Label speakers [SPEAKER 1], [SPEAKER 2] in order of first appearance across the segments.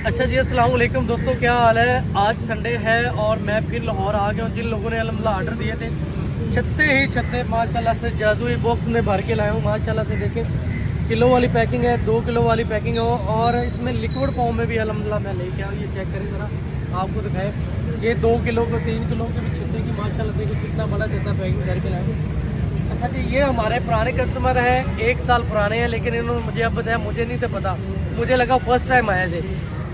[SPEAKER 1] अच्छा जी, अस्सलाम वालेकुम दोस्तों, क्या हाल है। आज संडे है और मैं फिर लाहौर आ गया हूँ। जिन लोगों ने अल्हम्दुलिल्लाह आर्डर दिए थे, छत्ते माशाल्लाह से जादुई बॉक्स में भर के लाया हूँ। माशाल्लाह से देखें, किलो वाली पैकिंग है, 2 किलो वाली पैकिंग है और इसमें लिक्विड फॉर्म में भी अल्हम्दुलिल्लाह मैं लेके आऊँ। ये चेक करें ज़रा, आपको दिखाए। ये 2 किलो को 3 किलो के भी छत्ते की माशाल्लाह देखिए कितना बड़ा छत्ता पैकिंग करके लाया हूँ। अच्छा जी, ये हमारे पुराने कस्टमर हैं, 1 साल पुराने हैं, लेकिन इन्होंने मुझे अब बताया, मुझे नहीं था पता, मुझे लगा फर्स्ट टाइम आए थे।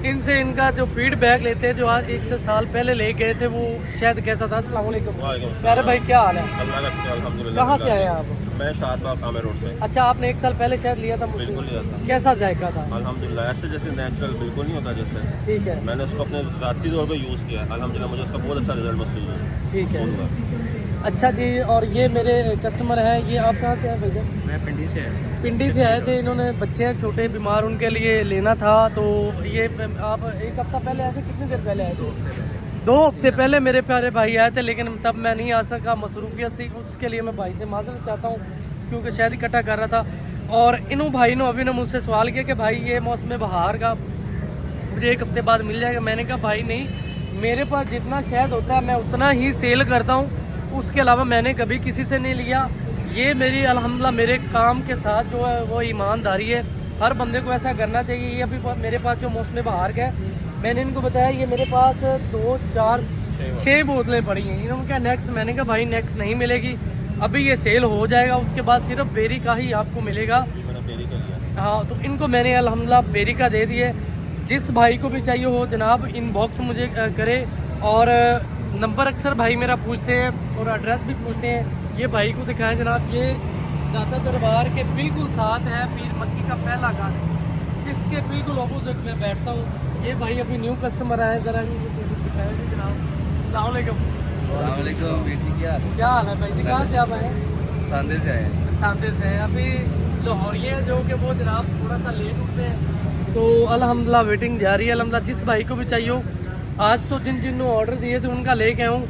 [SPEAKER 1] इनसे इनका जो फीडबैक लेते हैं, जो आज 1 से साल पहले ले गए थे, वो शायद कैसा था। अस्सलाम वालेकुम प्यारे भाई, क्या हाल है।
[SPEAKER 2] अल्लाह का शुक्र अल्हम्दुलिल्लाह।
[SPEAKER 1] कहाँ से आए हैं आप।
[SPEAKER 2] मैं शादबाग कामे रोड से।
[SPEAKER 1] अच्छा, आपने 1 साल पहले शायद लिया था मुझसे।
[SPEAKER 2] बिल्कुल लिया था।
[SPEAKER 1] कैसा जायका था।
[SPEAKER 2] अल्हम्दुलिल्लाह, ऐसे जैसे नेचुरल बिल्कुल नहीं होता जैसे।
[SPEAKER 1] ठीक है,
[SPEAKER 2] मैंने उसको अपने ज़ाती तौर पर यूज़ किया। अल्हम्दुलिल्लाह मुझे उसका बहुत अच्छा रिजल्ट मसूल हुआ।
[SPEAKER 1] ठीक है। अच्छा जी, और ये मेरे कस्टमर हैं, ये आप कहाँ से हैं भैया।
[SPEAKER 3] मैं पिंडी से है।
[SPEAKER 1] पिंडी से आए थे। इन्होंने बच्चे हैं छोटे बीमार, उनके लिए लेना था। तो ये आप 1 हफ्ता पहले आए थे, कितनी देर पहले आए थे। 2 हफ्ते पहले मेरे प्यारे भाई आए थे, लेकिन तब मैं नहीं आ सका, मसरूफियत थी। उसके लिए मैं भाई से माजरत चाहता हूँ, क्योंकि शायद इकट्ठा कर रहा था। और इन भाई ने अभी ने मुझसे सवाल किया कि भाई ये मौसम बहार का मुझे 1 हफ्ते बाद मिल जाएगा। मैंने कहा भाई नहीं, मेरे पास जितना शहद होता है मैं उतना ही सेल करता हूँ, उसके अलावा मैंने कभी किसी से नहीं लिया। ये मेरी अल्हम्दुलिल्लाह मेरे काम के साथ जो है वो ईमानदारी है। हर बंदे को ऐसा करना चाहिए। ये अभी मेरे पास जो मौसम बहार का है, मैंने इनको बताया, ये मेरे पास 2 4 6 बोतलें पड़ी हैं। इन्होंने कहा नेक्स्ट, मैंने कहा भाई नेक्स्ट नहीं मिलेगी, अभी ये सेल हो जाएगा, उसके बाद सिर्फ बेरी का ही आपको मिलेगा।
[SPEAKER 2] मैंने पेरी कर लिया।
[SPEAKER 1] हाँ, तो इनको मैंने अल्हम्दुलिल्लाह बेरी का दे दिए। जिस भाई को भी चाहिए हो जनाब, इनबॉक्स मुझे करे। और नंबर अक्सर भाई मेरा पूछते हैं और एड्रेस भी पूछते हैं। ये भाई को दिखाएं जनाब, ये दाता दरबार के बिल्कुल साथ है पीर मक्की का पहला घर, इसके बिल्कुल अपोजिट में बैठता हूँ। ये भाई अभी न्यू कस्टमर आए, ज़रा इनको दिखाएं जी जनाब। अस्सलाम वालेकुम। क्या हाल है भाई जी, कहाँ से आप आए।
[SPEAKER 3] सांदे से आए हैं।
[SPEAKER 1] सांते से हैं। अभी लाहौरिये हैं जो कि वो जनाब थोड़ा सा लेट उठते हैं, तो अल्हम्दुलिल्लाह वेटिंग जारी है। अल्हम्दुलिल्लाह जिस भाई को भी चाहिए हो, आज तो जिन ऑर्डर दिए थे उनका लेके आऊँ।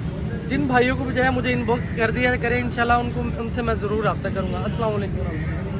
[SPEAKER 1] जिन भाइयों को भी जो है मुझे इनबॉक्स कर दिया करें, इंशाल्लाह उनसे मैं ज़रूर रब्ता करूँगा। अस्सलाम वालेकुम।